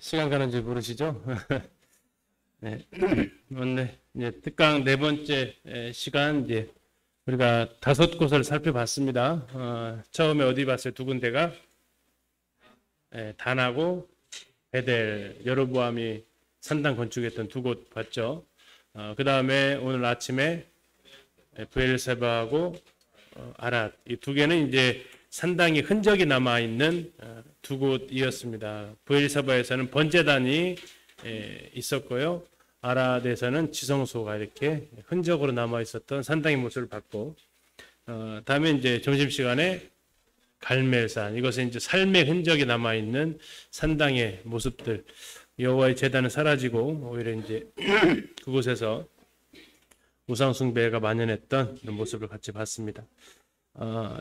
시간 가는 줄 모르시죠? 네. 오늘 이제 특강 네 번째 시간 이제 우리가 5곳을 살펴봤습니다. 처음에 어디 봤어요? 두 군데가 단하고 베델, 여로보암이 산당 건축했던 두 곳 봤죠. 그 다음에 오늘 아침에 브엘세바하고 아랏 이 두 개는 이제 산당의 흔적이 남아 있는 두 곳이었습니다. 브엘세바에서는 번제단이 있었고요. 아랏에서는 지성소가 이렇게 흔적으로 남아 있었던 산당의 모습을 봤고, 다음에 이제 점심 시간에 갈멜산, 이것은 이제 삶의 흔적이 남아 있는 산당의 모습들. 여호와의 제단은 사라지고 오히려 이제 그곳에서 우상 숭배가 만연했던 그런 모습을 같이 봤습니다.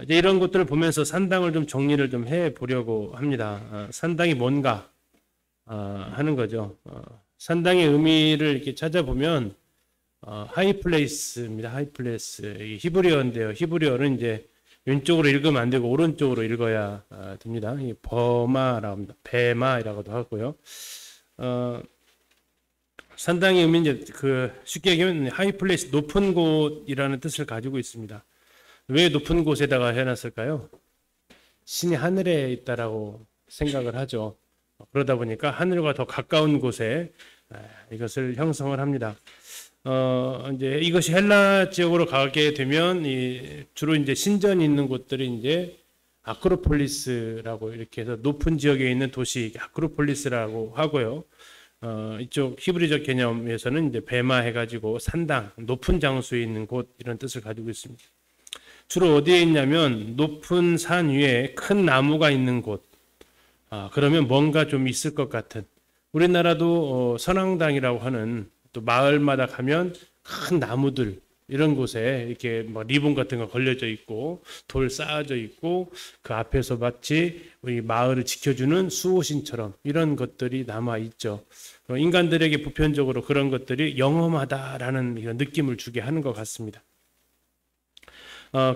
이제 이런 것들을 보면서 산당을 좀 정리를 좀 해 보려고 합니다. 산당이 뭔가 하는 거죠. 산당의 의미를 이렇게 찾아보면 하이플레이스입니다. 하이플레이스. 히브리어인데요. 히브리어는 이제 왼쪽으로 읽으면 안 되고 오른쪽으로 읽어야 됩니다. 버마라고 합니다. 베마이라고도 하고요. 산당의 의미는 이제 쉽게 얘기하면 하이플레이스, 높은 곳이라는 뜻을 가지고 있습니다. 왜 높은 곳에다가 해놨을까요? 신이 하늘에 있다라고 생각을 하죠. 그러다 보니까 하늘과 더 가까운 곳에 이것을 형성을 합니다. 이제 이것이 헬라 지역으로 가게 되면 주로 이제 신전이 있는 곳들이 이제 아크로폴리스라고 이렇게 해서 높은 지역에 있는 도시 아크로폴리스라고 하고요. 이쪽 히브리적 개념에서는 이제 베마 해가지고 산당, 높은 장소에 있는 곳 이런 뜻을 가지고 있습니다. 주로 어디에 있냐면 높은 산 위에 큰 나무가 있는 곳. 그러면 뭔가 좀 있을 것 같은. 우리나라도 선앙당이라고 하는 또 마을마다 가면 큰 나무들 이런 곳에 이렇게 뭐 리본 같은 거 걸려져 있고 돌 쌓아져 있고 그 앞에서 마치 우리 마을을 지켜주는 수호신처럼 이런 것들이 남아 있죠. 인간들에게 보편적으로 그런 것들이 영험하다라는 이런 느낌을 주게 하는 것 같습니다.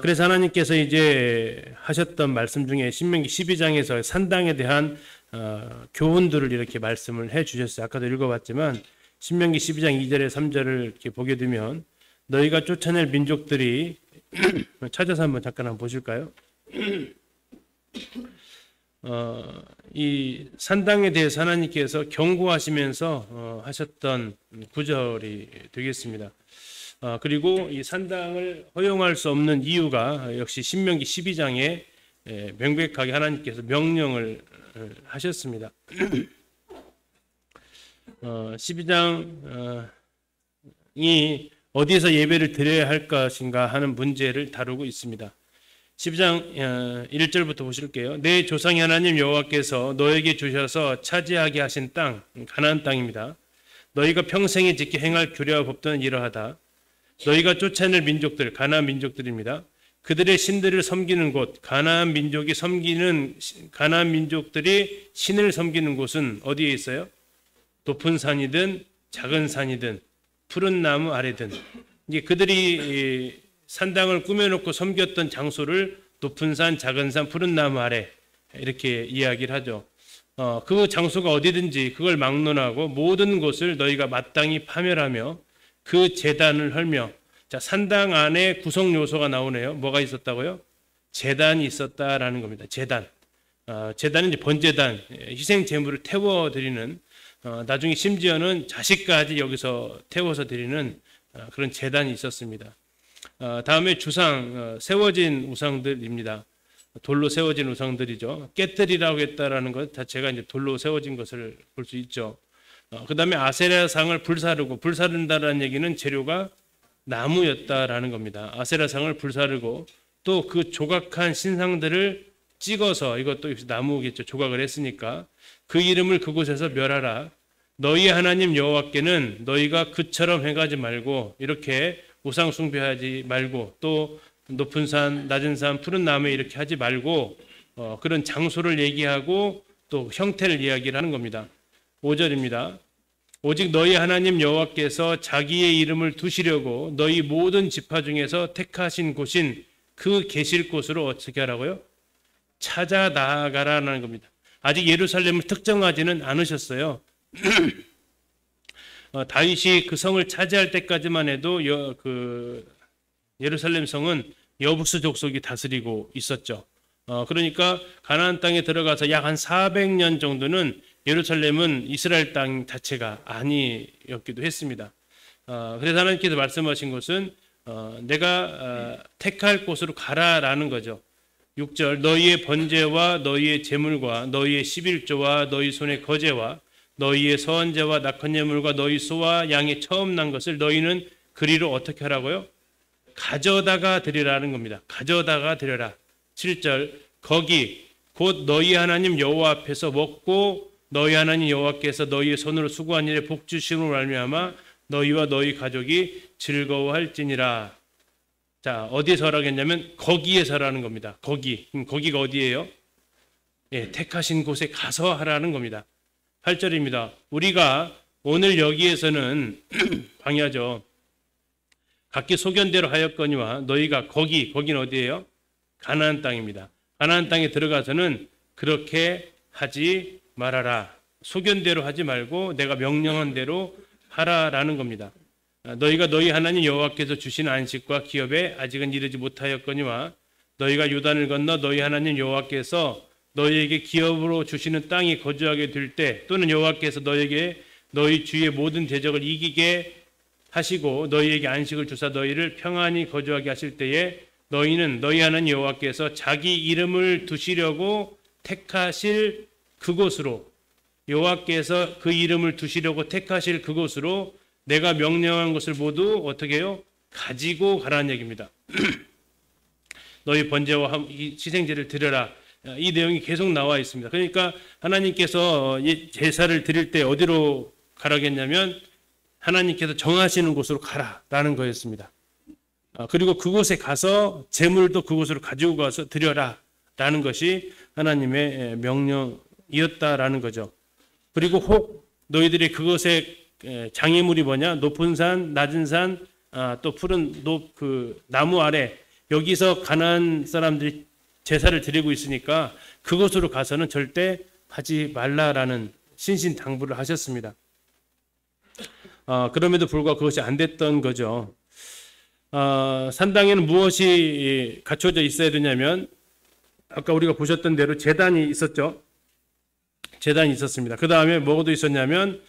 그래서 하나님께서 이제 하셨던 말씀 중에 신명기 12장에서 산당에 대한 교훈들을 이렇게 말씀을 해 주셨어요. 아까도 읽어봤지만 신명기 12장 2절에 3절을 이렇게 보게 되면 너희가 쫓아낼 민족들이 찾아서 한번 잠깐 보실까요? 이 산당에 대해서 하나님께서 경고하시면서 하셨던 구절이 되겠습니다. 그리고 이 산당을 허용할 수 없는 이유가 역시 신명기 12장에 명백하게 하나님께서 명령을 하셨습니다. 12장이 어디에서 예배를 드려야 할 것인가 하는 문제를 다루고 있습니다. 12장 1절부터 보실게요. 내 조상의 하나님 여호와께서 너에게 주셔서 차지하게 하신 땅, 가나안 땅입니다. 너희가 평생에 지켜 행할 규례와 법도는 이러하다. 너희가 쫓아낼 민족들, 가나안 민족들입니다. 그들의 신들을 섬기는 곳, 가나안 민족들이 신을 섬기는 곳은 어디에 있어요? 높은 산이든 작은 산이든 푸른 나무 아래든, 이제 그들이 산당을 꾸며놓고 섬겼던 장소를 높은 산, 작은 산, 푸른 나무 아래 이렇게 이야기를 하죠. 그 장소가 어디든지 그걸 막론하고 모든 곳을 너희가 마땅히 파멸하며 그 제단을 헐며, 자, 산당 안에 구성 요소가 나오네요. 뭐가 있었다고요? 제단이 있었다라는 겁니다. 제단. 제단은 이제 번제단, 희생 제물을 태워 드리는, 나중에 심지어는 자식까지 여기서 태워서 드리는 그런 제단이 있었습니다. 다음에 주상, 세워진 우상들입니다. 돌로 세워진 우상들이죠. 깨뜨리라고 했다라는 것 자체가 이제 돌로 세워진 것을 볼 수 있죠. 그 다음에 아세라상을 불사르고, 불사른다라는 얘기는 재료가 나무였다라는 겁니다. 아세라상을 불사르고 또 그 조각한 신상들을 찍어서, 이것도 역시 나무겠죠. 조각을 했으니까 그 이름을 그곳에서 멸하라. 너희 하나님 여호와께는 너희가 그처럼 행하지 말고, 이렇게 우상 숭배하지 말고, 또 높은 산, 낮은 산, 푸른 나무에 이렇게 하지 말고, 그런 장소를 얘기하고 또 형태를 이야기를 하는 겁니다. 5절입니다. 오직 너희 하나님 여호와께서 자기의 이름을 두시려고 너희 모든 지파 중에서 택하신 곳인 그 계실 곳으로 어떻게 하라고요? 찾아 나아가라는 겁니다. 아직 예루살렘을 특정하지는 않으셨어요. 다윗이 그 성을 차지할 때까지만 해도 예루살렘 성은 여부스 족속이 다스리고 있었죠. 그러니까 가나안 땅에 들어가서 약 한 400년 정도는 예루살렘은 이스라엘 땅 자체가 아니었기도 했습니다. 그래서 하나님께서 말씀하신 것은 내가 택할 곳으로 가라라는 거죠. 6절 너희의 번제와 너희의 제물과 너희의 11조와 너희 손의 거제와 너희의 서원제와 낙헌 예물과 너희 소와 양의 처음 난 것을 너희는 그리로 어떻게 하라고요? 가져다가 드리라는 겁니다. 가져다가 드려라. 7절 거기 곧 너희 하나님 여호와 앞에서 먹고 너희 하나님 여호와께서 너희의 손으로 수고한 일에 복 주심으로 말미암아 너희와 너희 가족이 즐거워할지니라. 자, 어디에서 하라겠냐면 거기에서라는 겁니다. 거기가 어디예요? 예, 택하신 곳에 가서 하라는 겁니다. 8절입니다. 우리가 오늘 여기에서는 광야죠. 각기 소견대로 하였거니와 너희가 거기는 어디예요? 가나안 땅입니다. 가나안 땅에 들어가서는 그렇게 하지 말아라. 소견대로 하지 말고 내가 명령한 대로 하라라는 겁니다. 너희가 너희 하나님 여호와께서 주신 안식과 기업에 아직은 이르지 못하였거니와 너희가 요단을 건너 너희 하나님 여호와께서 너희에게 기업으로 주시는 땅에 거주하게 될 때 또는 여호와께서 너희에게 너희 주의 모든 대적을 이기게 하시고 너희에게 안식을 주사 너희를 평안히 거주하게 하실 때에 너희는 너희 하나님 여호와께서 자기 이름을 두시려고 택하실 그곳으로 여호와께서 그 이름을 두시려고 택하실 그곳으로 내가 명령한 것을 모두 어떻게 해요? 가지고 가라는 얘기입니다. 너희 번제와 희생제를 드려라. 이 내용이 계속 나와 있습니다. 그러니까 하나님께서 제사를 드릴 때 어디로 가라겠냐면 하나님께서 정하시는 곳으로 가라라는 거였습니다. 그리고 그곳에 가서 제물도 그곳으로 가지고 가서 드려라라는 것이 하나님의 명령이었다라는 거죠. 그리고 혹 너희들이 그것에 장애물이 뭐냐? 높은 산, 낮은 산, 또 푸른 그 나무 아래 여기서 가나안 사람들이 제사를 드리고 있으니까 그곳으로 가서는 절대 하지 말라라는 신신당부를 하셨습니다. 그럼에도 불구하고 그것이 안 됐던 거죠. 산당에는 무엇이 갖춰져 있어야 되냐면 아까 우리가 보셨던 대로 제단이 있었죠. 제단이 있었습니다. 그 다음에 뭐도 있었냐면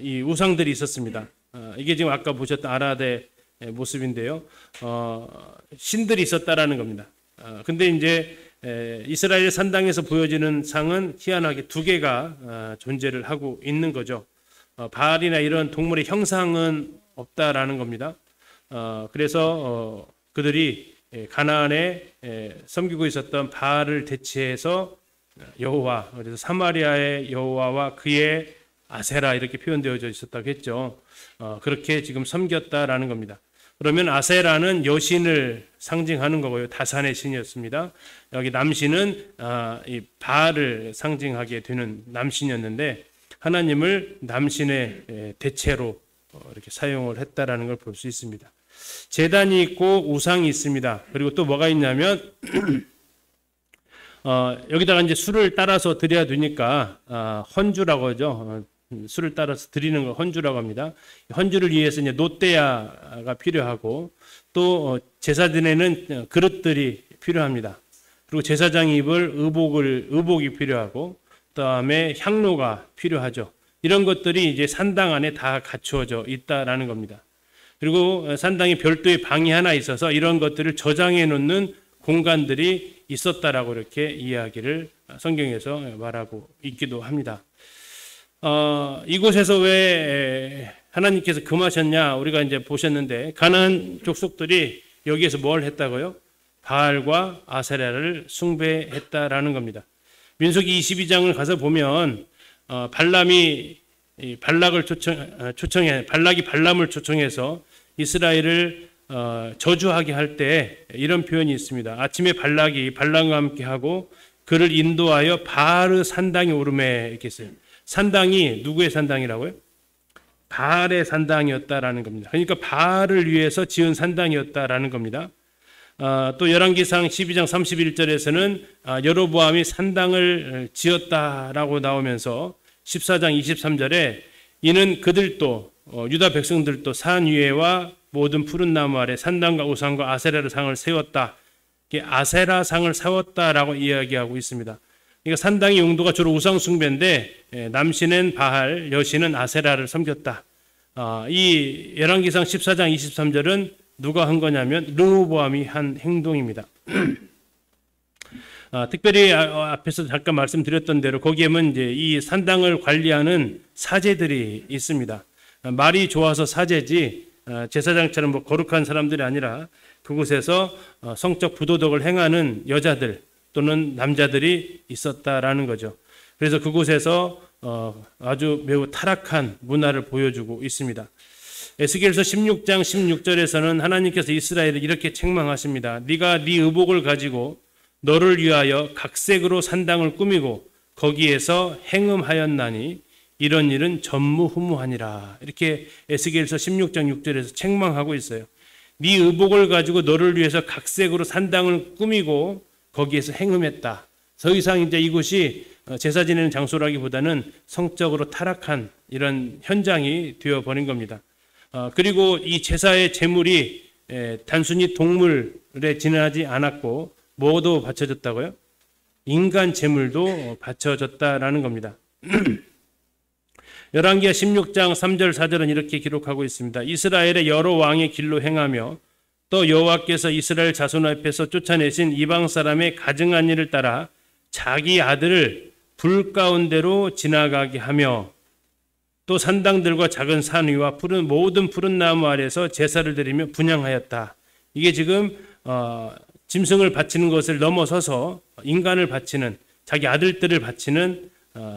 이 우상들이 있었습니다. 이게 지금 아까 보셨던 아라데 모습인데요. 신들이 있었다라는 겁니다. 근데 이제 이스라엘 산당에서 보여지는 상은 희한하게 두 개가 존재를 하고 있는 거죠. 바알이나 이런 동물의 형상은 없다라는 겁니다. 그래서 그들이 가나안에 섬기고 있었던 바알을 대체해서 여호와, 그래서 사마리아의 여호와와 그의 아세라 이렇게 표현되어져 있었다고 했죠. 그렇게 지금 섬겼다라는 겁니다. 그러면 아세라는 여신을 상징하는 거고요. 다산의 신이었습니다. 여기 남신은 이 바알을 상징하게 되는 남신이었는데 하나님을 남신의 대체로 이렇게 사용을 했다라는 걸 볼 수 있습니다. 제단이 있고 우상이 있습니다. 그리고 또 뭐가 있냐면 여기다가 이제 술을 따라서 드려야 되니까 헌주라고 하죠. 술을 따라서 드리는 걸 헌주라고 합니다. 헌주를 위해서 이제 노떼야가 필요하고 또 제사드리는 그릇들이 필요합니다. 그리고 제사장이 입을 의복이 필요하고 그다음에 향로가 필요하죠. 이런 것들이 이제 산당 안에 다 갖추어져 있다라는 겁니다. 그리고 산당에 별도의 방이 하나 있어서 이런 것들을 저장해 놓는 공간들이 있었다라고 이렇게 이야기를 성경에서 말하고 있기도 합니다. 이곳에서 왜 하나님께서 금하셨냐? 우리가 이제 보셨는데 가나안 족속들이 여기에서 뭘 했다고요? 바알과 아세라를 숭배했다라는 겁니다. 민수기 22장을 가서 보면 발락이 발람을 초청해서 이스라엘을 저주하게 할 때 이런 표현이 있습니다. 아침에 발락이 발람과 함께 하고 그를 인도하여 바알 산당에 오르매 이렇게 했어요. 산당이 누구의 산당이라고요? 바알의 산당이었다라는 겁니다. 그러니까 바알을 위해서 지은 산당이었다라는 겁니다. 또 열왕기상 12장 31절에서는 여로보암이 산당을 지었다라고 나오면서 14장 23절에 이는 그들도 유다 백성들도 산 위에와 모든 푸른 나무 아래 산당과 우상과 아세라 상을 세웠다. 아세라 상을 세웠다라고 이야기하고 있습니다. 그러니까 산당의 용도가 주로 우상 숭배인데 남신은 바알, 여신은 아세라를 섬겼다. 이 열왕기상 14장 23절은 누가 한 거냐면 르호보암이 한 행동입니다. 특별히 앞에서 잠깐 말씀드렸던 대로 거기에는 이제 이 산당을 관리하는 사제들이 있습니다. 말이 좋아서 사제지 제사장처럼 뭐 거룩한 사람들이 아니라 그곳에서 성적 부도덕을 행하는 여자들 또는 남자들이 있었다라는 거죠. 그래서 그곳에서 아주 매우 타락한 문화를 보여주고 있습니다. 에스겔서 16장 16절에서는 하나님께서 이스라엘을 이렇게 책망하십니다. 네가 네 의복을 가지고 너를 위하여 각색으로 산당을 꾸미고 거기에서 행음하였나니 이런 일은 전무후무하니라. 이렇게 에스겔서 16장 6절에서 책망하고 있어요. 네 의복을 가지고 너를 위해서 각색으로 산당을 꾸미고 거기에서 행음했다. 더 이상 이제 이곳이 제사 지내는 장소라기보다는 성적으로 타락한 이런 현장이 되어버린 겁니다. 그리고 이 제사의 제물이 단순히 동물에 지나지 않았고 뭐도 바쳐졌다고요? 인간 제물도 바쳐졌다라는 겁니다. 열왕기하 16장 3절 4절은 이렇게 기록하고 있습니다. 이스라엘의 여러 왕의 길로 행하며 또 여호와께서 이스라엘 자손 앞에서 쫓아내신 이방 사람의 가증한 일을 따라 자기 아들을 불 가운데로 지나가게 하며 또 산당들과 작은 산 위와 모든 푸른 나무 아래에서 제사를 드리며 분향하였다. 이게 지금 짐승을 바치는 것을 넘어서서 인간을 바치는 자기 아들들을 바치는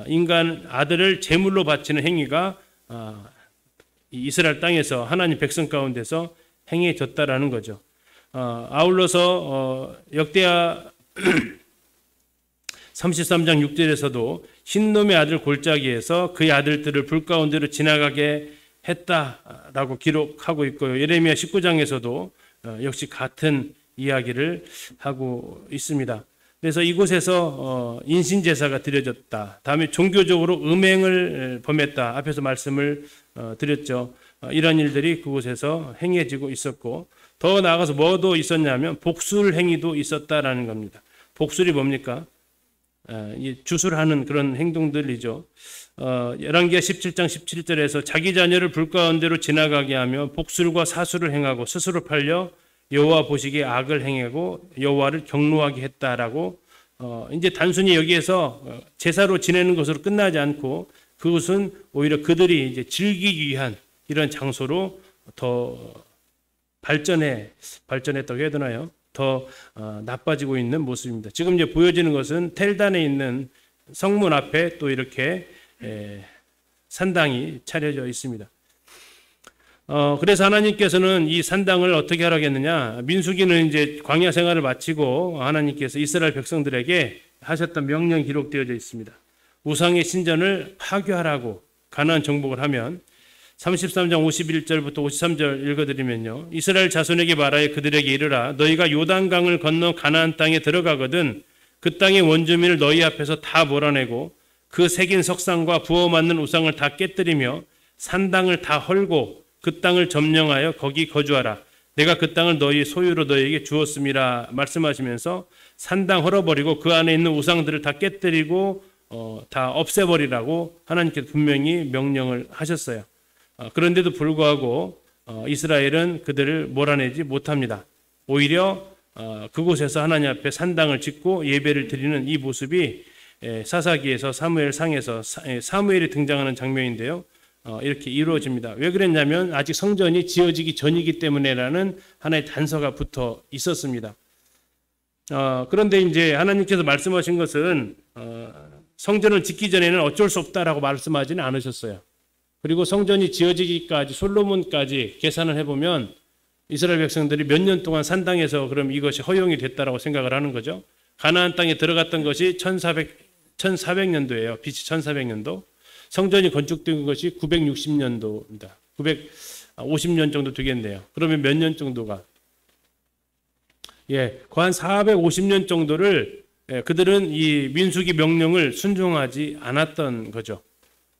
인간 아들을 제물로 바치는 행위가 이스라엘 땅에서 하나님 백성 가운데서 행해졌다라는 거죠. 아울러서 역대하 33장 6절에서도 흰놈의 아들 골짜기에서 그의 아들들을 불 가운데로 지나가게 했다라고 기록하고 있고요. 예레미야 19장에서도 역시 같은 이야기를 하고 있습니다. 그래서 이곳에서 인신제사가 드려졌다. 다음에 종교적으로 음행을 범했다. 앞에서 말씀을 드렸죠. 이런 일들이 그곳에서 행해지고 있었고 더 나아가서 뭐도 있었냐면 복술 행위도 있었다라는 겁니다. 복술이 뭡니까? 주술하는 그런 행동들이죠. 열왕기하 17장 17절에서 자기 자녀를 불 가운데로 지나가게 하며 복술과 사술을 행하고 스스로 팔려 여호와 보시기에 악을 행하고 여호와를 경노하게 했다라고 이제 단순히 여기에서 제사로 지내는 것으로 끝나지 않고 그것은 오히려 그들이 이제 즐기기 위한 이런 장소로 더 발전했다고 해야 되나요? 더 나빠지고 있는 모습입니다. 지금 이제 보여지는 것은 텔단에 있는 성문 앞에 또 이렇게 산당이 차려져 있습니다. 그래서 하나님께서는 이 산당을 어떻게 하라겠느냐? 민수기는 이제 광야 생활을 마치고 하나님께서 이스라엘 백성들에게 하셨던 명령이 기록되어져 있습니다. 우상의 신전을 파괴하라고 가나안 정복을 하면 33장 51절부터 53절 읽어드리면요. 이스라엘 자손에게 말하여 그들에게 이르라. 너희가 요단강을 건너 가나안 땅에 들어가거든 그 땅의 원주민을 너희 앞에서 다 몰아내고 그 새긴 석상과 부어 만든 우상을 다 깨뜨리며 산당을 다 헐고 그 땅을 점령하여 거기 거주하라. 내가 그 땅을 너희 소유로 너희에게 주었음이라 말씀하시면서 산당 헐어버리고 그 안에 있는 우상들을 다 깨뜨리고 다 없애버리라고 하나님께서 분명히 명령을 하셨어요. 그런데도 불구하고 이스라엘은 그들을 몰아내지 못합니다. 오히려 그곳에서 하나님 앞에 산당을 짓고 예배를 드리는 이 모습이 사사기에서 사무엘상에서 사무엘이 등장하는 장면인데요. 이렇게 이루어집니다. 왜 그랬냐면 아직 성전이 지어지기 전이기 때문에라는 하나의 단서가 붙어 있었습니다. 그런데 이제 하나님께서 말씀하신 것은 성전을 짓기 전에는 어쩔 수 없다라고 말씀하지는 않으셨어요. 그리고 성전이 지어지기까지 솔로몬까지 계산을 해보면 이스라엘 백성들이 몇 년 동안 산당에서 그럼 이것이 허용이 됐다라고 생각을 하는 거죠. 가나안 땅에 들어갔던 것이 1400년도예요. BC 1400년도. 성전이 건축된 것이 960년도입니다. 950년 정도 되겠네요. 그러면 몇 년 정도가? 예, 거한 450년 정도를 그들은 이 민수기 명령을 순종하지 않았던 거죠.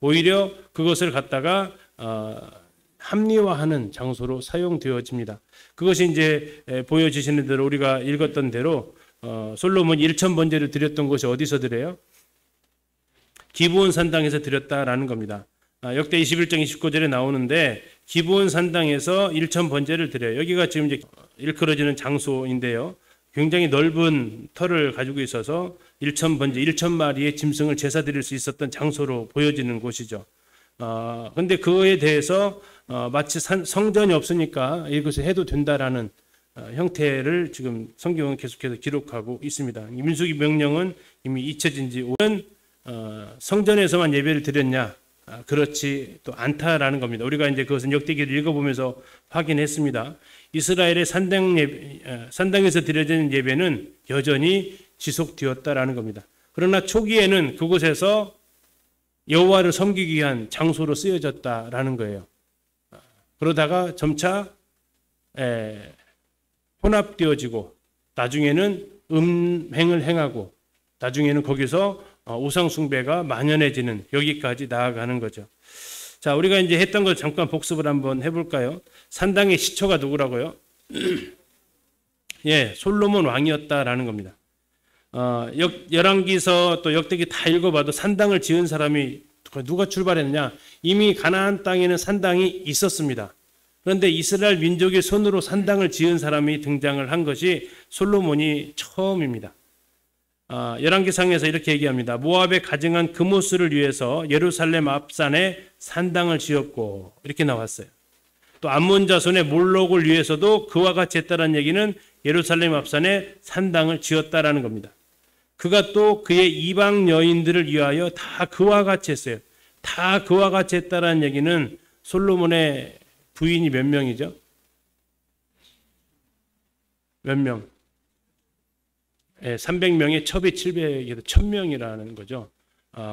오히려 그것을 갖다가 합리화하는 장소로 사용되어집니다. 그것이 이제 보여지시는 대로 우리가 읽었던 대로 솔로몬이 1,000번제를 드렸던 것이 어디서 드려요? 기브온 산당에서 드렸다라는 겁니다. 역대 21장 29절에 나오는데 기브온 산당에서 1,000번제를 드려요. 여기가 지금 이제 일컬어지는 장소인데요. 굉장히 넓은 터를 가지고 있어서 1,000번제, 1,000마리의 짐승을 제사 드릴 수 있었던 장소로 보여지는 곳이죠. 근데 그거에 대해서 마치 성전이 없으니까 이것을 해도 된다라는 형태를 지금 성경은 계속해서 기록하고 있습니다. 민수기 명령은 이미 잊혀진 지 오랜 성전에서만 예배를 드렸냐? 그렇지 또 않다라는 겁니다. 우리가 이제 그것은 역대기를 읽어보면서 확인했습니다. 이스라엘의 산당에서 드려지는 예배는 여전히 지속되었다라는 겁니다. 그러나 초기에는 그곳에서 여호와를 섬기기 위한 장소로 쓰여졌다라는 거예요. 그러다가 점차 혼합되어지고 나중에는 음행을 행하고 나중에는 거기서 우상 숭배가 만연해지는 여기까지 나아가는 거죠. 자, 우리가 이제 했던 걸 잠깐 복습을 한번 해볼까요? 산당의 시초가 누구라고요? 예, 솔로몬 왕이었다라는 겁니다. 열왕기서 또 역대기 다 읽어봐도 산당을 지은 사람이 누가 출발했느냐? 이미 가나안 땅에는 산당이 있었습니다. 그런데 이스라엘 민족의 손으로 산당을 지은 사람이 등장을 한 것이 솔로몬이 처음입니다. 열왕기상에서 이렇게 얘기합니다. 모압에 가증한 그모스를 위해서 예루살렘 앞산에 산당을 지었고 이렇게 나왔어요. 또 암몬 자손의 몰록을 위해서도 그와 같이 했다는 얘기는 예루살렘 앞산에 산당을 지었다라는 겁니다. 그가 또 그의 이방 여인들을 위하여 다 그와 같이 했어요. 다 그와 같이 했다라는 얘기는 솔로몬의 부인이 몇 명이죠? 몇 명? 300명에 첩이 700에서 1000명이라는 거죠.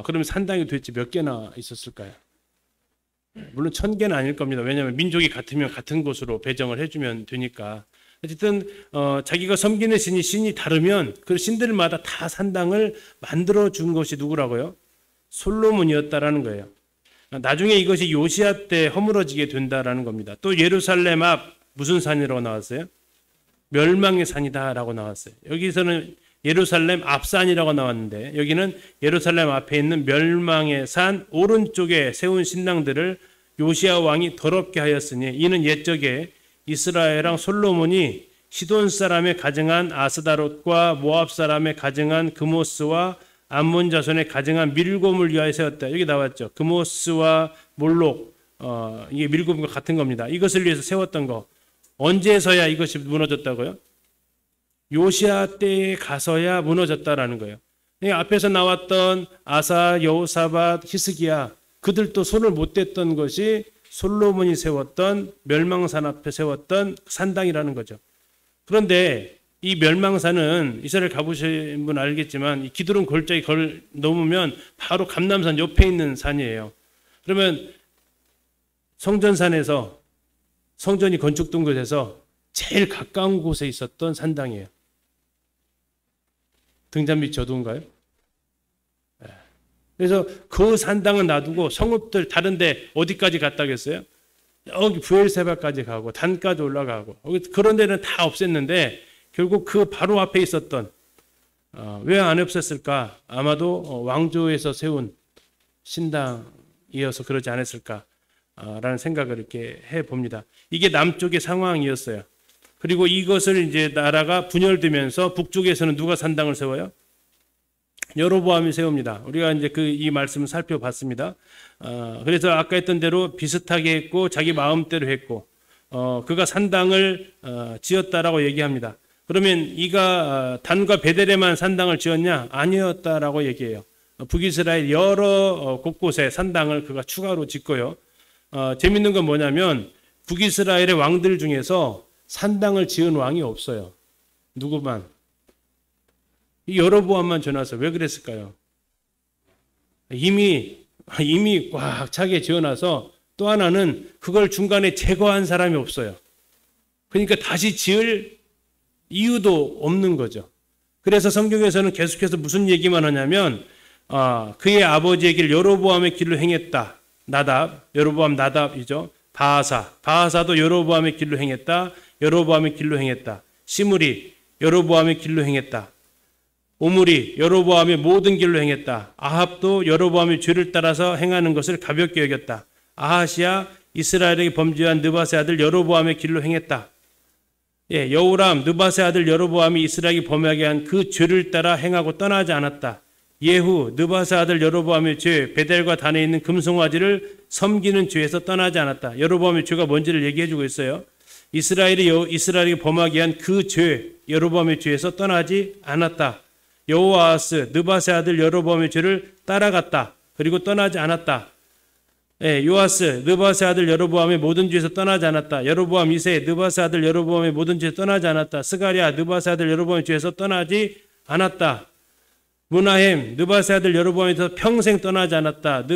그러면 산당이 도대체 몇 개나 있었을까요? 물론 1000개는 아닐 겁니다. 왜냐하면 민족이 같으면 같은 곳으로 배정을 해주면 되니까. 어쨌든 자기가 섬기는 신이 다르면 그 신들마다 다 산당을 만들어 준 것이 누구라고요? 솔로몬이었다라는 거예요. 나중에 이것이 요시야 때 허물어지게 된다라는 겁니다. 또 예루살렘 앞 무슨 산이라고 나왔어요? 멸망의 산이다라고 나왔어요. 여기서는 예루살렘 앞산이라고 나왔는데 여기는 예루살렘 앞에 있는 멸망의 산 오른쪽에 세운 신당들을 요시야 왕이 더럽게 하였으니 이는 옛적에 이스라엘 왕 솔로몬이 시돈 사람의 가증한 아스다롯과 모압 사람의 가증한 그모스와 암몬 자손의 가증한 밀곰을 위하여 세웠다. 여기 나왔죠. 그모스와 몰록 이게 밀곰과 같은 겁니다. 이것을 위해서 세웠던 거. 언제서야 이것이 무너졌다고요? 요시야 때에 가서야 무너졌다라는 거예요. 앞에서 나왔던 아사, 여호사밧, 히스기야 그들도 손을 못 댔던 것이 솔로몬이 세웠던 멸망산 앞에 세웠던 산당이라는 거죠. 그런데 이 멸망산은 이스라엘 가보신 분 알겠지만 이 기드론 골짜기 넘으면 바로 감람산 옆에 있는 산이에요. 그러면 성전산에서 성전이 건축된 곳에서 제일 가까운 곳에 있었던 산당이에요. 등잔빛 저도인가요? 그래서 그 산당은 놔두고 성읍들 다른데 어디까지 갔다겠어요? 여기 부엘세바까지 가고 단까지 올라가고 그런 데는 다 없앴는데 결국 그 바로 앞에 있었던 왜 안 없앴을까? 아마도 왕조에서 세운 신당이어서 그러지 않았을까라는 생각을 이렇게 해봅니다. 이게 남쪽의 상황이었어요. 그리고 이것을 이제 나라가 분열되면서 북쪽에서는 누가 산당을 세워요? 여로보암이 세웁니다. 우리가 이제 이 말씀을 살펴봤습니다. 그래서 아까 했던 대로 비슷하게 했고 자기 마음대로 했고 그가 산당을 지었다라고 얘기합니다. 그러면 이가 단과 베델에만 산당을 지었냐? 아니었다라고 얘기해요. 북이스라엘 여러 곳곳에 산당을 그가 추가로 짓고요. 재밌는 건 뭐냐면 북이스라엘의 왕들 중에서 산당을 지은 왕이 없어요. 누구만? 여로보암만 지어놨어요. 왜 그랬을까요? 이미 꽉 차게 지어놔서 또 하나는 그걸 중간에 제거한 사람이 없어요. 그러니까 다시 지을 이유도 없는 거죠. 그래서 성경에서는 계속해서 무슨 얘기만 하냐면 그의 아버지의 길 여로보암의 길로 행했다. 나답, 여로보암 나답이죠. 바하사도 여로보암의 길로 행했다. 여로보암의 길로 행했다. 시므리 여로보암의 길로 행했다. 오므리 여로보암의 모든 길로 행했다. 아합도 여로보암의 죄를 따라서 행하는 것을 가볍게 여겼다. 아하시야 이스라엘에게 범죄한 느밧의 아들 여로보암의 길로 행했다. 여호람 느밧의 아들 여로보암이 이스라엘에게 범하게 한 그 죄를 따라 행하고 떠나지 않았다. 예후 느밧의 아들 여로보암의 죄 베델과 단에 있는 금송아지를 섬기는 죄에서 떠나지 않았다. 여로보암의 죄가 뭔지를 얘기해주고 있어요. 이스라엘에게 범하게 한 그 죄 여로보암의 죄에서 떠나지 않았다. 여호아하스 느밧의 아들 여로보암의 죄를 따라갔다. 그리고 떠나지 않았다. 요아스 느밧의 아들 여로보암의 모든 죄에서 떠나지 않았다. 여로보암 2세 느밧의 아들 여로보암의 모든 죄에서 떠나지 않았다. 스가랴 느밧의 아들 여로보암의 죄에서 떠나지 않았다. 무나헴 느밧의 아들 여로보암에서 평생 떠나지 않았다.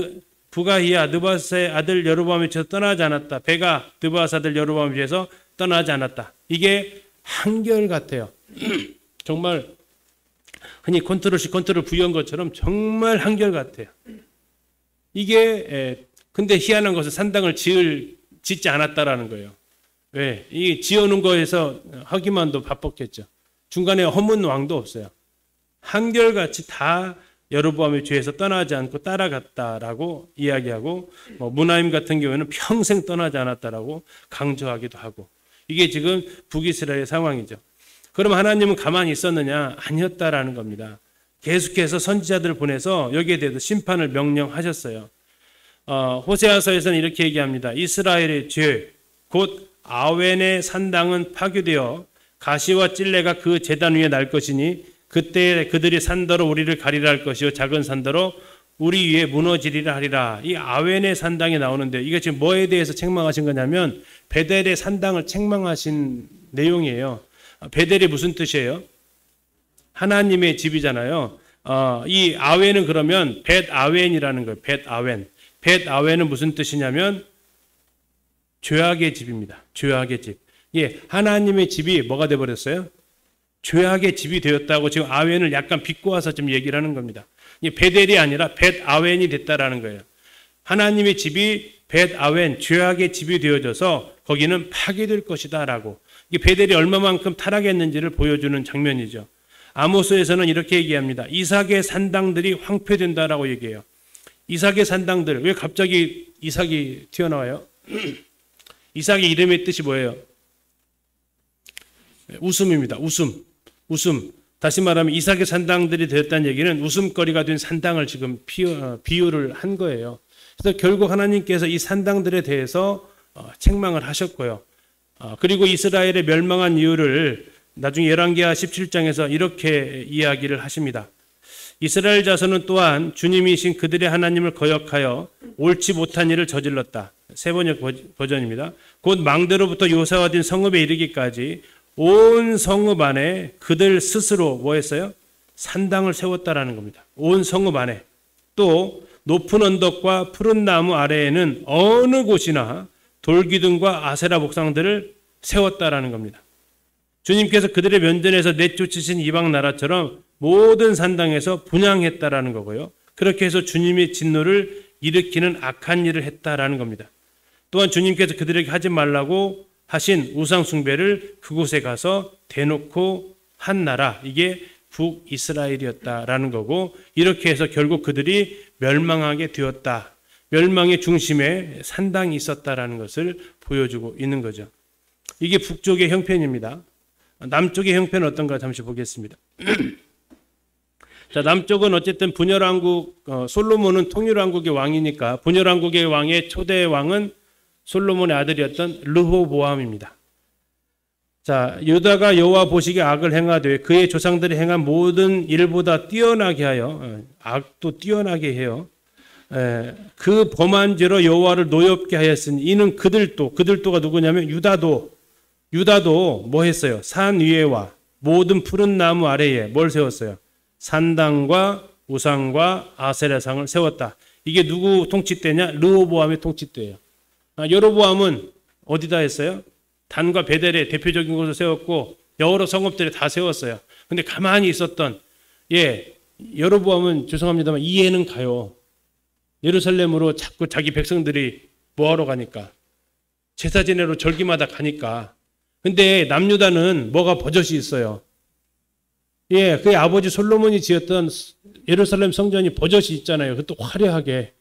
부가히야 느밧의 아들 여로보암의 죄에서 떠나지 않았다. 베가 느밧의 아들 여로보암의 죄에서 떠나지 않았다. 이게 한결같아요. 정말 흔히 컨트롤 C 컨트롤 V한 것처럼 정말 한결같아요. 이게 근데 희한한 것은 산당을 짓지 않았다라는 거예요. 왜? 이 지어놓은 거에서 하기만도 바빴겠죠. 중간에 허문 왕도 없어요. 한결같이 다 여로보암의 죄에서 떠나지 않고 따라갔다라고 이야기하고 무나임 같은 경우에는 평생 떠나지 않았다라고 강조하기도 하고 이게 지금 북이스라엘의 상황이죠. 그럼 하나님은 가만히 있었느냐? 아니었다라는 겁니다. 계속해서 선지자들을 보내서 여기에 대해서 심판을 명령하셨어요. 호세아서에서는 이렇게 얘기합니다. 이스라엘의 죄, 곧 아웬의 산당은 파괴되어 가시와 찔레가 그 제단 위에 날 것이니 그때 그들이 산더러 우리를 가리라 할 것이요 작은 산더러 우리 위에 무너지리라 하리라. 이 아웬의 산당이 나오는데 이게 지금 뭐에 대해서 책망하신 거냐면 베델의 산당을 책망하신 내용이에요. 베델이 무슨 뜻이에요? 하나님의 집이잖아요. 이 아웬은 그러면 벳 아웬이라는 거예요. 벳 아웬. 벳 아웬은 무슨 뜻이냐면 죄악의 집입니다. 죄악의 집. 하나님의 집이 뭐가 돼버렸어요? 죄악의 집이 되었다고 지금 아웬을 약간 비꼬아서 좀 얘기를 하는 겁니다. 베델이 아니라 벳 아웬이 됐다라는 거예요. 하나님의 집이 벳 아웬, 죄악의 집이 되어져서 거기는 파괴될 것이다라고. 이 베델이 얼마만큼 타락했는지를 보여주는 장면이죠. 아모스에서는 이렇게 얘기합니다. 이삭의 산당들이 황폐된다라고 얘기해요. 이삭의 산당들, 왜 갑자기 이삭이 튀어나와요? 이삭의 이름의 뜻이 뭐예요? 웃음입니다. 웃음. 다시 말하면 이삭의 산당들이 되었다는 얘기는 웃음거리가 된 산당을 지금 비유를 한 거예요. 그래서 결국 하나님께서 이 산당들에 대해서 책망을 하셨고요. 그리고 이스라엘의 멸망한 이유를 나중에 열왕기하 17장에서 이렇게 이야기를 하십니다. 이스라엘 자손은 또한 주님이신 그들의 하나님을 거역하여 옳지 못한 일을 저질렀다. 세번역 버전입니다. 곧 망대로부터 요사화된 성읍에 이르기까지 온 성읍 안에 그들 스스로 뭐 했어요? 산당을 세웠다라는 겁니다. 온 성읍 안에. 또 높은 언덕과 푸른 나무 아래에는 어느 곳이나 돌기둥과 아세라 목상들을 세웠다라는 겁니다. 주님께서 그들의 면전에서 내쫓으신 이방 나라처럼 모든 산당에서 분향했다라는 거고요. 그렇게 해서 주님의 진노를 일으키는 악한 일을 했다라는 겁니다. 또한 주님께서 그들에게 하지 말라고 하신 우상 숭배를 그곳에 가서 대놓고 한 나라, 이게 북이스라엘이었다라는 거고, 이렇게 해서 결국 그들이 멸망하게 되었다. 멸망의 중심에 산당이 있었다라는 것을 보여주고 있는 거죠. 이게 북쪽의 형편입니다. 남쪽의 형편은 어떤가 잠시 보겠습니다. 자, 남쪽은 어쨌든 분열왕국, 솔로몬은 통일왕국의 왕이니까 분열왕국의 왕의 초대 왕은 솔로몬의 아들이었던 르호보암입니다. 자, 유다가 여호와 보시기에 악을 행하되 그의 조상들이 행한 모든 일보다 뛰어나게 하여, 악도 뛰어나게 해요. 그 범한 죄로 여호와를 노엽게 하였으니 이는 그들도가 누구냐면 유다도 뭐 했어요? 산 위에와 모든 푸른 나무 아래에 뭘 세웠어요? 산당과 우상과 아세라상을 세웠다. 이게 누구 통치 때냐? 르호보암의 통치 때예요. 여로보암은 어디다 했어요? 단과 베델의 대표적인 곳을 세웠고, 여러 성읍들에 다 세웠어요. 근데 가만히 있었던 여로보암은 죄송합니다만 이해는 가요. 예루살렘으로 자꾸 자기 백성들이 뭐하러 가니까 제사 지내러 절기마다 가니까. 근데 남유다는 뭐가 버젓이 있어요. 그의 아버지 솔로몬이 지었던 예루살렘 성전이 버젓이 있잖아요. 그것도 화려하게.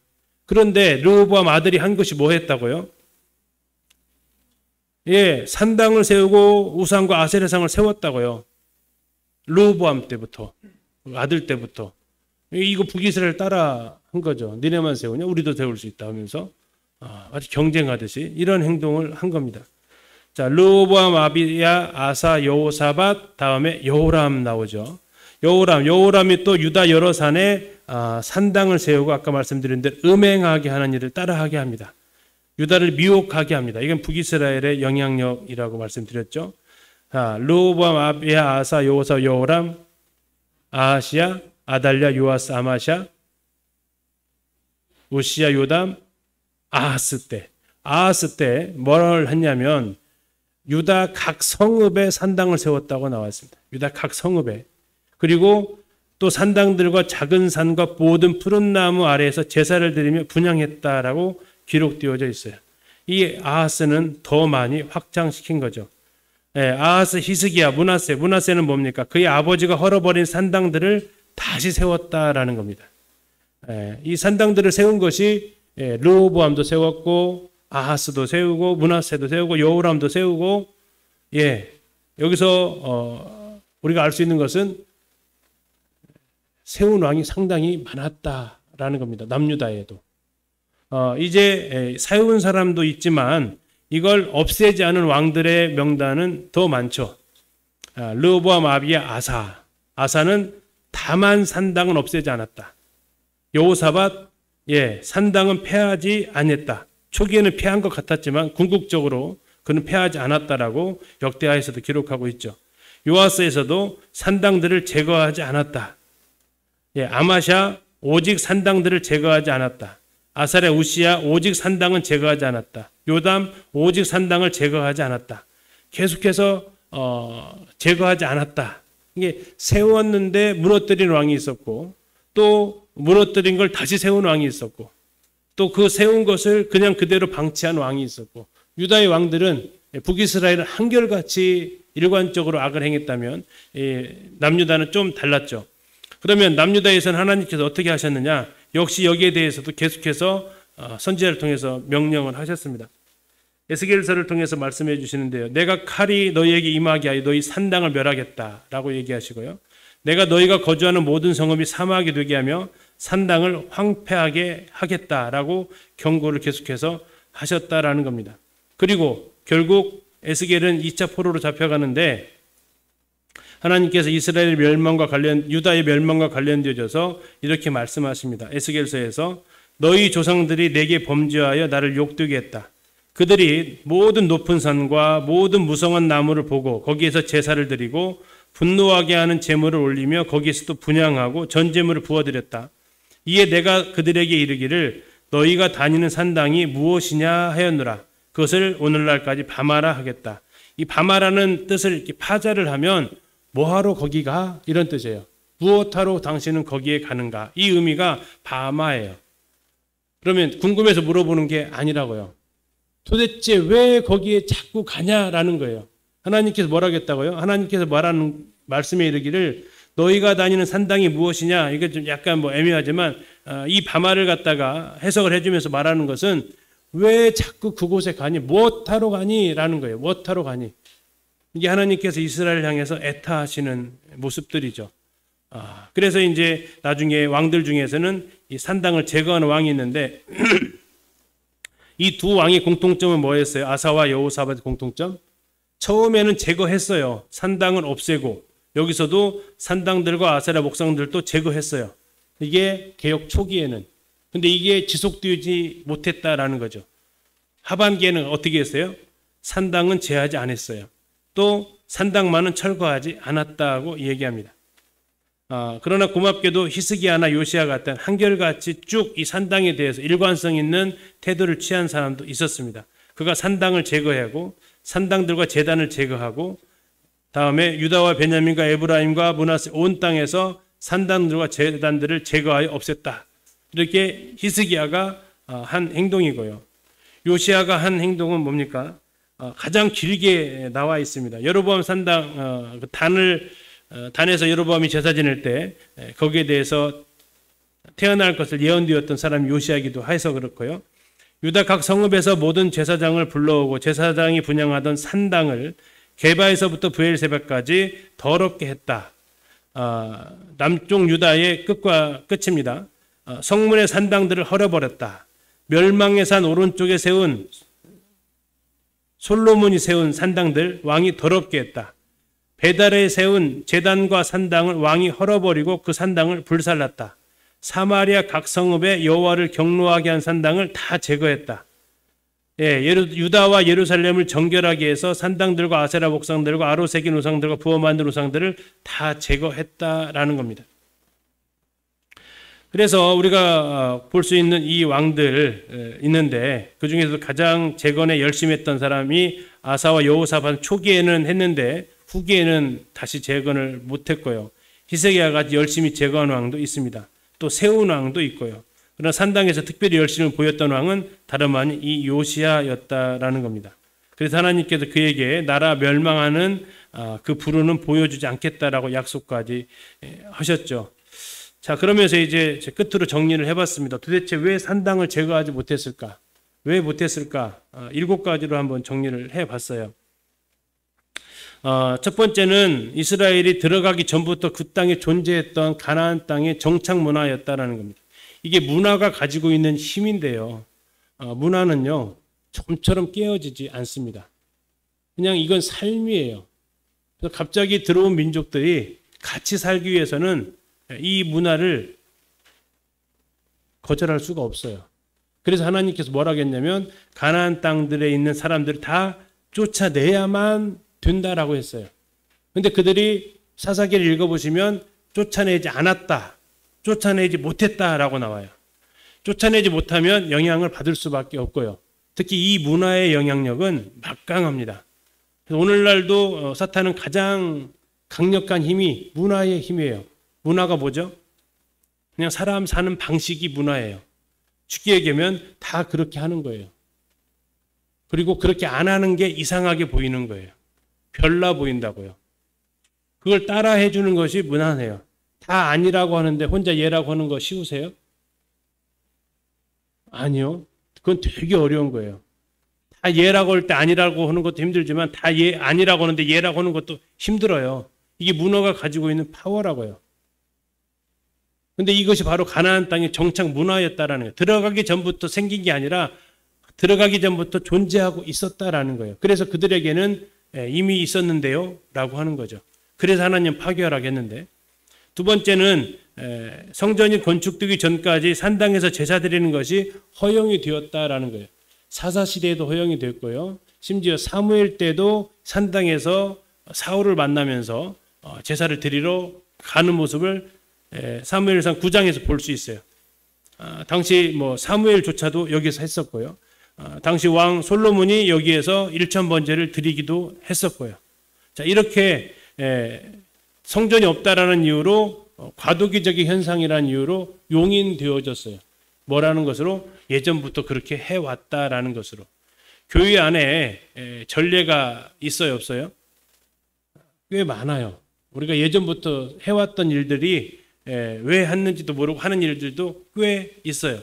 그런데 르호보암 아들이 한 것이 뭐 했다고요? 산당을 세우고 우상과 아세라상을 세웠다고요. 르호보암 때부터, 아들 때부터. 이거 북이스라엘 따라 한 거죠. 니네만 세우냐? 우리도 세울 수 있다 하면서 아주 경쟁하듯이 이런 행동을 한 겁니다. 자, 르호보암, 아비야, 아사, 여호사밧, 다음에 여호람 나오죠. 여호람이 또 유다 여러 산에 산당을 세우고 아까 말씀드린 대로 음행하게 하는 일을 따라하게 합니다. 유다를 미혹하게 합니다. 이건 북이스라엘의 영향력이라고 말씀드렸죠. 르호보암, 아비야, 아사, 여호사, 여호람, 아하시야, 아달랴, 요아스, 아마샤, 우시야, 요담, 아하스 때 뭘 했냐면 유다 각 성읍에 산당을 세웠다고 나왔습니다. 유다 각 성읍에. 그리고 또 산당들과 작은 산과 모든 푸른 나무 아래에서 제사를 드리며 분향했다라고 기록되어져 있어요. 이 아하스는 더 많이 확장시킨 거죠. 아하스, 히스기야, 문하세는 뭡니까? 그의 아버지가 헐어버린 산당들을 다시 세웠다라는 겁니다. 이 산당들을 세운 것이 르호보암도 세웠고 아하스도 세우고 문하세도 세우고 여호람도 세우고 여기서 우리가 알 수 있는 것은 세운 왕이 상당히 많았다라는 겁니다. 남유다에도. 이제 세운 사람도 있지만 이걸 없애지 않은 왕들의 명단은 더 많죠. 르호보암, 아비야, 아사는 다만 산당은 없애지 않았다. 여호사밧, 산당은 폐하지 않았다. 초기에는 폐한 것 같았지만 궁극적으로 그는 폐하지 않았다라고 역대하에서도 기록하고 있죠. 요아스에서도 산당들을 제거하지 않았다. 아마샤 오직 산당들을 제거하지 않았다. 아사랴, 우시야 오직 산당은 제거하지 않았다. 요담 오직 산당을 제거하지 않았다. 계속해서 제거하지 않았다. 이게 세웠는데 무너뜨린 왕이 있었고 또 무너뜨린 걸 다시 세운 왕이 있었고 또 그 세운 것을 그냥 그대로 방치한 왕이 있었고 유다의 왕들은 북이스라엘은 한결같이 일관적으로 악을 행했다면 남유다는 좀 달랐죠. 그러면 남유다에서는 하나님께서 어떻게 하셨느냐? 역시 여기에 대해서도 계속해서 선지자를 통해서 명령을 하셨습니다. 에스겔서를 통해서 말씀해 주시는데요. 내가 칼이 너희에게 임하게 하여 너희 산당을 멸하겠다라고 얘기하시고요. 내가 너희가 거주하는 모든 성읍이 사막이 되게 하며 산당을 황폐하게 하겠다라고 경고를 계속해서 하셨다라는 겁니다. 그리고 결국 에스겔은 2차 포로로 잡혀가는데 하나님께서 이스라엘 멸망과 유다의 멸망과 관련되어져서 이렇게 말씀하십니다. 에스겔서에서 너희 조상들이 내게 범죄하여 나를 욕되게 했다. 그들이 모든 높은 산과 모든 무성한 나무를 보고 거기에서 제사를 드리고 분노하게 하는 제물을 올리며 거기에서 또 분향하고 전제물을 부어드렸다. 이에 내가 그들에게 이르기를 너희가 다니는 산당이 무엇이냐 하였노라. 그것을 오늘날까지 바마라 하겠다. 이 바마라는 뜻을 이렇게 파자를 하면 뭐하러 거기 가? 이런 뜻이에요. 무엇하러 당신은 거기에 가는가? 이 의미가 바마예요. 그러면 궁금해서 물어보는 게 아니라고요. 도대체 왜 거기에 자꾸 가냐라는 거예요. 하나님께서 뭐라고 했다고요? 하나님께서 말하는 말씀에 이르기를 너희가 다니는 산당이 무엇이냐? 이게 좀 약간 애매하지만 이 바마를 갖다가 해석을 해주면서 말하는 것은 왜 자꾸 그곳에 가니? 무엇하러 가니? 라는 거예요. 무엇하러 가니? 이게 하나님께서 이스라엘을 향해서 애타하시는 모습들이죠. 그래서 이제 나중에 왕들 중에서는 이 산당을 제거하는 왕이 있는데 이 두 왕의 공통점은 뭐였어요? 아사와 여호사밧의 공통점? 처음에는 제거했어요. 산당을 없애고 여기서도 산당들과 아세라 목상들도 제거했어요. 이게 개혁 초기에는. 근데 이게 지속되지 못했다라는 거죠. 하반기에는 어떻게 했어요? 산당은 제하지 않았어요. 또 산당만은 철거하지 않았다고 얘기합니다. 그러나 고맙게도 히스기야나 요시야 같은 한결같이 쭉 이 산당에 대해서 일관성 있는 태도를 취한 사람도 있었습니다. 그가 산당을 제거하고 산당들과 제단을 제거하고 다음에 유다와 베냐민과 에브라임과 므낫세 온 땅에서 산당들과 제단들을 제거하여 없앴다. 이렇게 히스기야가 한 행동이고요. 요시야가 한 행동은 뭡니까? 가장 길게 나와 있습니다. 여로보암 산당 단에서 여로보암이 제사 지낼 때 거기에 대해서 태어날 것을 예언되었던 사람이 요시야이기도 해서 그렇고요. 유다 각 성읍에서 모든 제사장을 불러오고 제사장이 분향하던 산당을 게바에서부터 브엘세바까지 더럽게 했다. 남쪽 유다의 끝과 끝입니다. 성문의 산당들을 헐어버렸다. 멸망의 산 오른쪽에 세운 솔로몬이 세운 산당들 왕이 더럽게 했다. 베달에 세운 제단과 산당을 왕이 헐어버리고 그 산당을 불살랐다. 사마리아 각 성읍에 여호와를 경노하게 한 산당을 다 제거했다. 유다와 예루살렘을 정결하게 해서 산당들과 아세라 목상들과 아로새긴 우상들과 부어 만든 우상들을 다 제거했다라는 겁니다. 그래서 우리가 볼 수 있는 이 왕들 있는데 그 중에서도 가장 재건에 열심히 했던 사람이 아사와 여호사밧 초기에는 했는데 후기에는 다시 재건을 못했고요. 히스기야가 같이 열심히 재건한 왕도 있습니다. 또 세운 왕도 있고요. 그러나 산당에서 특별히 열심을 보였던 왕은 다름 아닌 이 요시야였다라는 겁니다. 그래서 하나님께서 그에게 나라 멸망하는 그 불운은 보여주지 않겠다라고 약속까지 하셨죠. 자, 그러면서 이제 제 끝으로 정리를 해봤습니다. 도대체 왜 산당을 제거하지 못했을까? 왜 못했을까? 7가지로 한번 정리를 해봤어요. 첫 번째는 이스라엘이 들어가기 전부터 그 땅에 존재했던 가나안 땅의 정착 문화였다라는 겁니다. 이게 문화가 가지고 있는 힘인데요. 문화는요, 좀처럼 깨어지지 않습니다. 그냥 이건 삶이에요. 그래서 갑자기 들어온 민족들이 같이 살기 위해서는 이 문화를 거절할 수가 없어요. 그래서 하나님께서 뭐라고 했냐면 가나안 땅들에 있는 사람들을 다 쫓아내야만 된다라고 했어요. 그런데 그들이 사사기를 읽어보시면 쫓아내지 않았다, 쫓아내지 못했다라고 나와요. 쫓아내지 못하면 영향을 받을 수밖에 없고요. 특히 이 문화의 영향력은 막강합니다. 그래서 오늘날도 사탄은 가장 강력한 힘이 문화의 힘이에요. 문화가 뭐죠? 그냥 사람 사는 방식이 문화예요. 쉽게 얘기하면 다 그렇게 하는 거예요. 그리고 그렇게 안 하는 게 이상하게 보이는 거예요. 별나 보인다고요. 그걸 따라해 주는 것이 문화네요. 다 아니라고 하는데 혼자 예라고 하는 거 쉬우세요? 아니요. 그건 되게 어려운 거예요. 다 예라고 할 때 아니라고 하는 것도 힘들지만 다 예 아니라고 하는데 예라고 하는 것도 힘들어요. 이게 문화가 가지고 있는 파워라고요. 근데 이것이 바로 가나안 땅의 정착 문화였다라는 거예요. 들어가기 전부터 생긴 게 아니라 들어가기 전부터 존재하고 있었다라는 거예요. 그래서 그들에게는 이미 있었는데요 라고 하는 거죠. 그래서 하나님 파괴하라고 했는데, 두 번째는 성전이 건축되기 전까지 산당에서 제사 드리는 것이 허용이 되었다라는 거예요. 사사시대에도 허용이 됐고요. 심지어 사무엘 때도 산당에서 사울을 만나면서 제사를 드리러 가는 모습을 사무엘상 9장에서 볼 수 있어요. 당시 사무엘조차도 여기서 했었고요. 당시 왕 솔로몬이 여기에서 1000번제를 드리기도 했었고요. 자, 이렇게 성전이 없다라는 이유로 과도기적인 현상이라는 이유로 용인되어졌어요. 뭐라는 것으로? 예전부터 그렇게 해왔다라는 것으로. 교회 안에 전례가 있어요, 없어요? 꽤 많아요. 우리가 예전부터 해왔던 일들이 왜 했는지도 모르고 하는 일들도 꽤 있어요.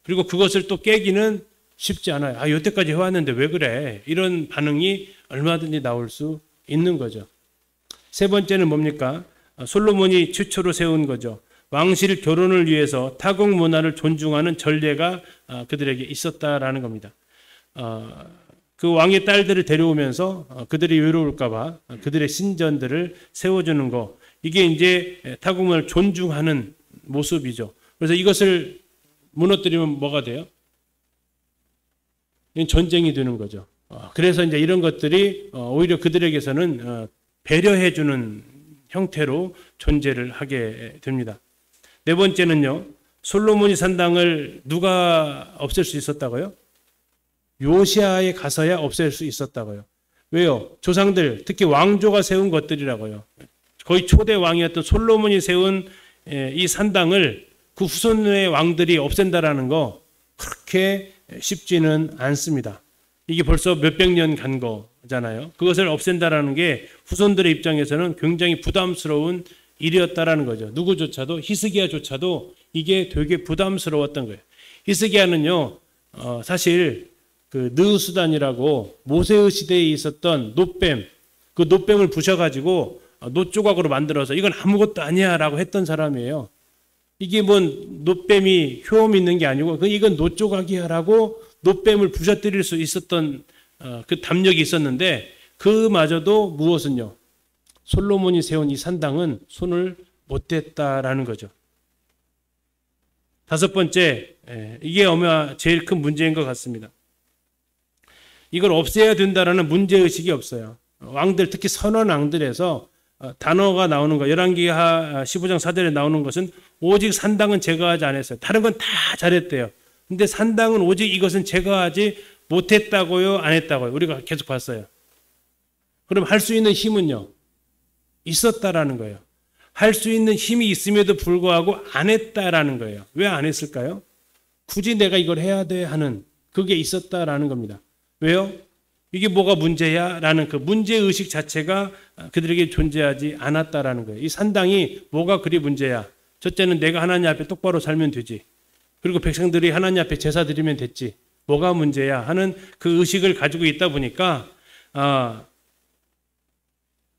그리고 그것을 또 깨기는 쉽지 않아요. 여태까지 해왔는데 왜 그래? 이런 반응이 얼마든지 나올 수 있는 거죠. 세 번째는 뭡니까? 솔로몬이 최초로 세운 거죠. 왕실 결혼을 위해서 타국 문화를 존중하는 전례가 그들에게 있었다라는 겁니다. 그 왕의 딸들을 데려오면서 그들이 외로울까 봐 그들의 신전들을 세워주는 거, 이게 이제 타국 문화를 존중하는 모습이죠. 그래서 이것을 무너뜨리면 뭐가 돼요? 전쟁이 되는 거죠. 그래서 이제 이런 것들이 오히려 그들에게서는 배려해주는 형태로 존재를 하게 됩니다. 네 번째는요, 솔로몬이 산당을 누가 없앨 수 있었다고요? 요시야에 가서야 없앨 수 있었다고요. 왜요? 조상들, 특히 왕조가 세운 것들이라고요. 거의 초대 왕이었던 솔로몬이 세운 이 산당을 그 후손의 왕들이 없앤다라는 거 그렇게 쉽지는 않습니다. 이게 벌써 몇백 년 간 거잖아요. 그것을 없앤다라는 게 후손들의 입장에서는 굉장히 부담스러운 일이었다라는 거죠. 누구조차도, 히스기야조차도 이게 되게 부담스러웠던 거예요. 히스기야는요, 사실 그 느우수단이라고 모세의 시대에 있었던 놋뱀, 그 놋뱀을 부셔가지고 놋조각으로 만들어서 이건 아무것도 아니야라고 했던 사람이에요. 이게 뭔 놋뱀이 효험 있는 게 아니고 이건 놋조각이야라고 놋뱀을 부셔뜨릴 수 있었던 그 담력이 있었는데 그마저도 무엇은요? 솔로몬이 세운 이 산당은 손을 못 댔다라는 거죠. 다섯 번째, 이게 아마 제일 큰 문제인 것 같습니다. 이걸 없애야 된다라는 문제의식이 없어요. 왕들, 특히 선원 왕들에서 단어가 나오는 거, 열왕기하 15장 4절에 나오는 것은 오직 산당은 제거하지 않았어요. 다른 건 다 잘했대요. 근데 산당은 오직 이것은 제거하지 못했다고요, 안 했다고요? 우리가 계속 봤어요. 그럼 할 수 있는 힘은요? 있었다라는 거예요. 할 수 있는 힘이 있음에도 불구하고 안 했다라는 거예요. 왜 안 했을까요? 굳이 내가 이걸 해야 돼 하는 그게 있었다라는 겁니다. 왜요? 이게 뭐가 문제야? 라는 그 문제의식 자체가 그들에게 존재하지 않았다라는 거예요. 이 산당이 뭐가 그리 문제야? 첫째는 내가 하나님 앞에 똑바로 살면 되지. 그리고 백성들이 하나님 앞에 제사 드리면 됐지. 뭐가 문제야? 하는 그 의식을 가지고 있다 보니까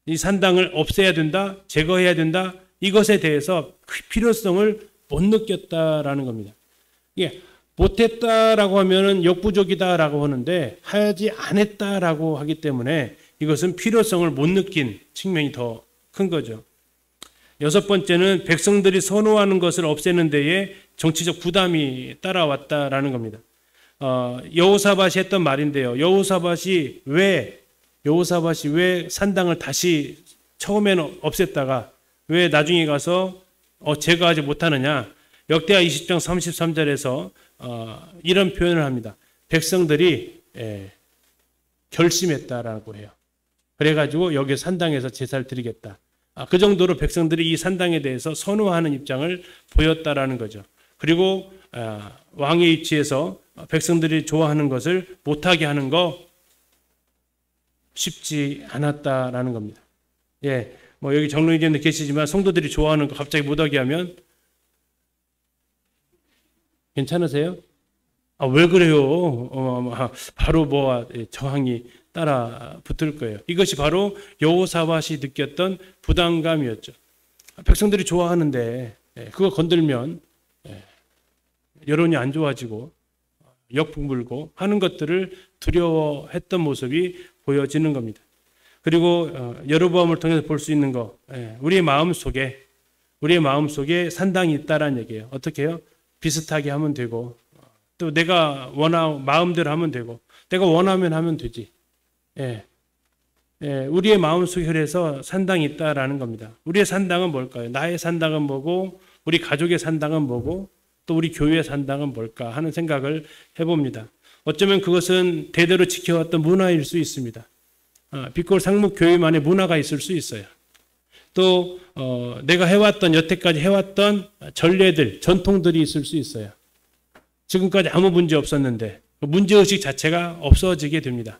이 산당을 없애야 된다, 제거해야 된다, 이것에 대해서 필요성을 못 느꼈다라는 겁니다. 예, 못했다라고 하면은 역부족이다라고 하는데 하지 않았다라고 하기 때문에 이것은 필요성을 못 느낀 측면이 더 큰 거죠. 여섯 번째는 백성들이 선호하는 것을 없애는 데에 정치적 부담이 따라왔다라는 겁니다. 여호사밧이 했던 말인데요. 여호사밧이 왜 산당을 다시 처음에는 없앴다가 왜 나중에 가서 제거하지 못하느냐. 역대하 20장 33절에서 이런 표현을 합니다. 백성들이 결심했다라고 해요. 그래가지고 여기 산당에서 제사를 드리겠다. 그 정도로 백성들이 이 산당에 대해서 선호하는 입장을 보였다라는 거죠. 그리고 왕의 위치에서 백성들이 좋아하는 것을 못하게 하는 거 쉽지 않았다라는 겁니다. 예, 뭐 여기 정론이전에 계시지만 성도들이 좋아하는 거 갑자기 못하게 하면 괜찮으세요? 왜 그래요? 바로 뭐와 저항이 따라 붙을 거예요. 이것이 바로 여호사밧이 느꼈던 부담감이었죠. 백성들이 좋아하는데 그거 건들면 여론이 안 좋아지고 역풍불고 하는 것들을 두려워했던 모습이 보여지는 겁니다. 그리고 여로보암을 통해서 볼 수 있는 거, 우리의 마음 속에 산당이 있다라는 얘기예요. 어떻게 해요? 비슷하게 하면 되고 또 내가 마음대로 하면 되고 내가 원하면 하면 되지. 우리의 마음속에 그래서 산당이 있다라는 겁니다. 우리의 산당은 뭘까요? 나의 산당은 뭐고 우리 가족의 산당은 뭐고 또 우리 교회의 산당은 뭘까 하는 생각을 해봅니다. 어쩌면 그것은 대대로 지켜왔던 문화일 수 있습니다. 빛골 상목교회만의 문화가 있을 수 있어요. 또 내가 여태까지 해왔던 전례들, 전통들이 있을 수 있어요. 지금까지 아무 문제 없었는데 문제의식 자체가 없어지게 됩니다.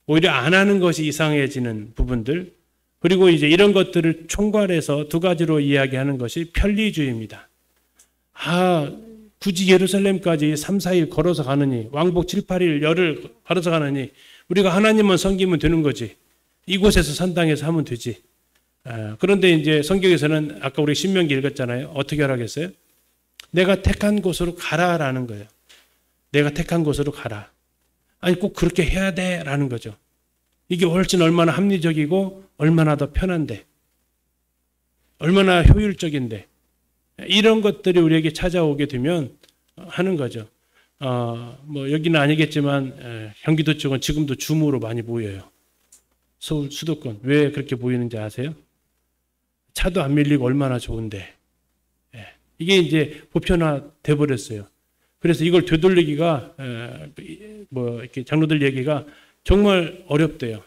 오히려 안 하는 것이 이상해지는 부분들, 그리고 이제 이런 것들을 총괄해서 두 가지로 이야기하는 것이 편리주의입니다. 굳이 예루살렘까지 3, 4일 걸어서 가느니, 왕복 7, 8일 열흘 걸어서 가느니 우리가 하나님만 섬기면 되는 거지. 이곳에서 산당에서 하면 되지. 그런데 이제 성경에서는 아까 우리 신명기 읽었잖아요. 어떻게 하라겠어요? 내가 택한 곳으로 가라라는 거예요. 내가 택한 곳으로 가라. 아니 꼭 그렇게 해야 돼라는 거죠. 이게 훨씬 얼마나 합리적이고 얼마나 더 편한데, 얼마나 효율적인데, 이런 것들이 우리에게 찾아오게 되면 하는 거죠. 뭐 여기는 아니겠지만 경기도 쪽은 지금도 줌으로 많이 모여요. 서울 수도권. 왜 그렇게 모이는지 아세요? 차도 안 밀리고 얼마나 좋은데. 이게 이제 보편화돼 버렸어요. 그래서 이걸 되돌리기가 뭐 이렇게 장로들 얘기가 정말 어렵대요.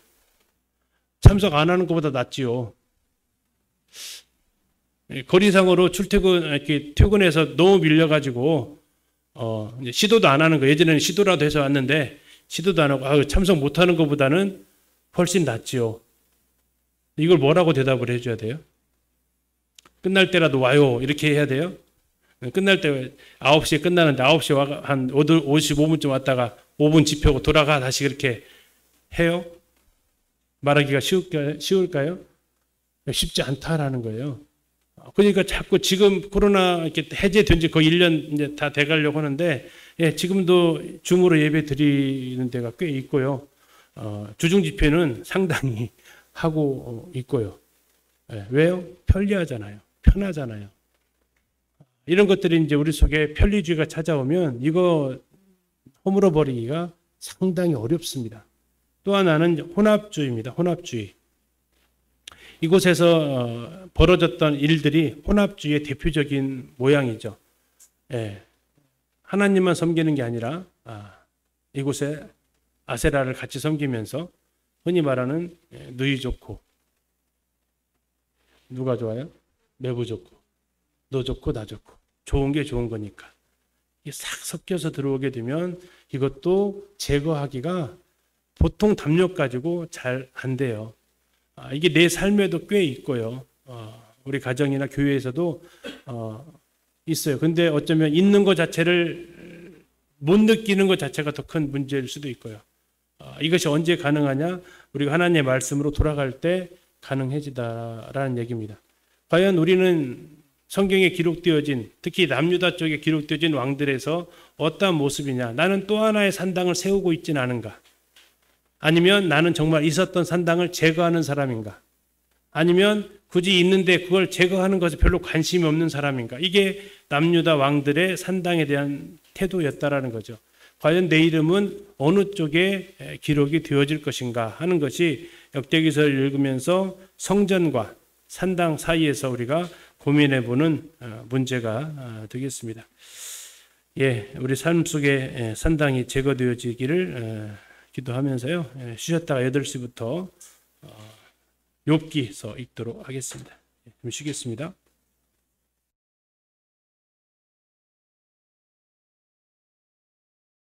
참석 안 하는 것보다 낫지요. 거리상으로 출퇴근 이렇게 퇴근해서 너무 밀려가지고 이제 시도도 안 하는 거. 예전에는 시도라도 해서 왔는데 시도도 안 하고 참석 못 하는 것보다는 훨씬 낫지요. 이걸 뭐라고 대답을 해줘야 돼요? 끝날 때라도 와요. 이렇게 해야 돼요? 끝날 때 9시에 끝나는데 9시에 와 한 55분쯤 왔다가 5분 집회고 돌아가 다시 그렇게 해요? 말하기가 쉬울까요? 쉽지 않다라는 거예요. 그러니까 자꾸 지금 코로나 이렇게 해제된 지 거의 1년 이제 다 돼가려고 하는데, 예, 지금도 줌으로 예배 드리는 데가 꽤 있고요. 주중 집회는 상당히 하고 있고요. 예, 왜요? 편리하잖아요. 편하잖아요. 이런 것들이 이제 우리 속에 편리주의가 찾아오면 이거 허물어 버리기가 상당히 어렵습니다. 또 하나는 혼합주의입니다. 혼합주의. 이곳에서 벌어졌던 일들이 혼합주의의 대표적인 모양이죠. 예. 하나님만 섬기는 게 아니라 이곳에 아세라를 같이 섬기면서 흔히 말하는 누이 좋고, 누가 좋아요? 매부 좋고, 너 좋고 나 좋고, 좋은 게 좋은 거니까 이게 싹 섞여서 들어오게 되면 이것도 제거하기가 보통 담력 가지고 잘 안 돼요. 이게 내 삶에도 꽤 있고요. 우리 가정이나 교회에서도 있어요. 근데 어쩌면 있는 것 자체를 못 느끼는 것 자체가 더 큰 문제일 수도 있고요. 이것이 언제 가능하냐? 우리가 하나님의 말씀으로 돌아갈 때 가능해지다라는 얘기입니다. 과연 우리는 성경에 기록되어진, 특히 남유다 쪽에 기록되어진 왕들에서 어떠한 모습이냐? 나는 또 하나의 산당을 세우고 있지는 않은가? 아니면 나는 정말 있었던 산당을 제거하는 사람인가? 아니면 굳이 있는데 그걸 제거하는 것에 별로 관심이 없는 사람인가? 이게 남유다 왕들의 산당에 대한 태도였다라는 거죠. 과연 내 이름은 어느 쪽에 기록이 되어질 것인가 하는 것이 역대기서를 읽으면서 성전과 산당 사이에서 우리가 고민해보는 문제가 되겠습니다. 예, 우리 삶 속에 산당이 제거되어지기를 기도하면서요. 쉬셨다가 8시부터 욥기서 읽도록 하겠습니다. 좀 쉬겠습니다.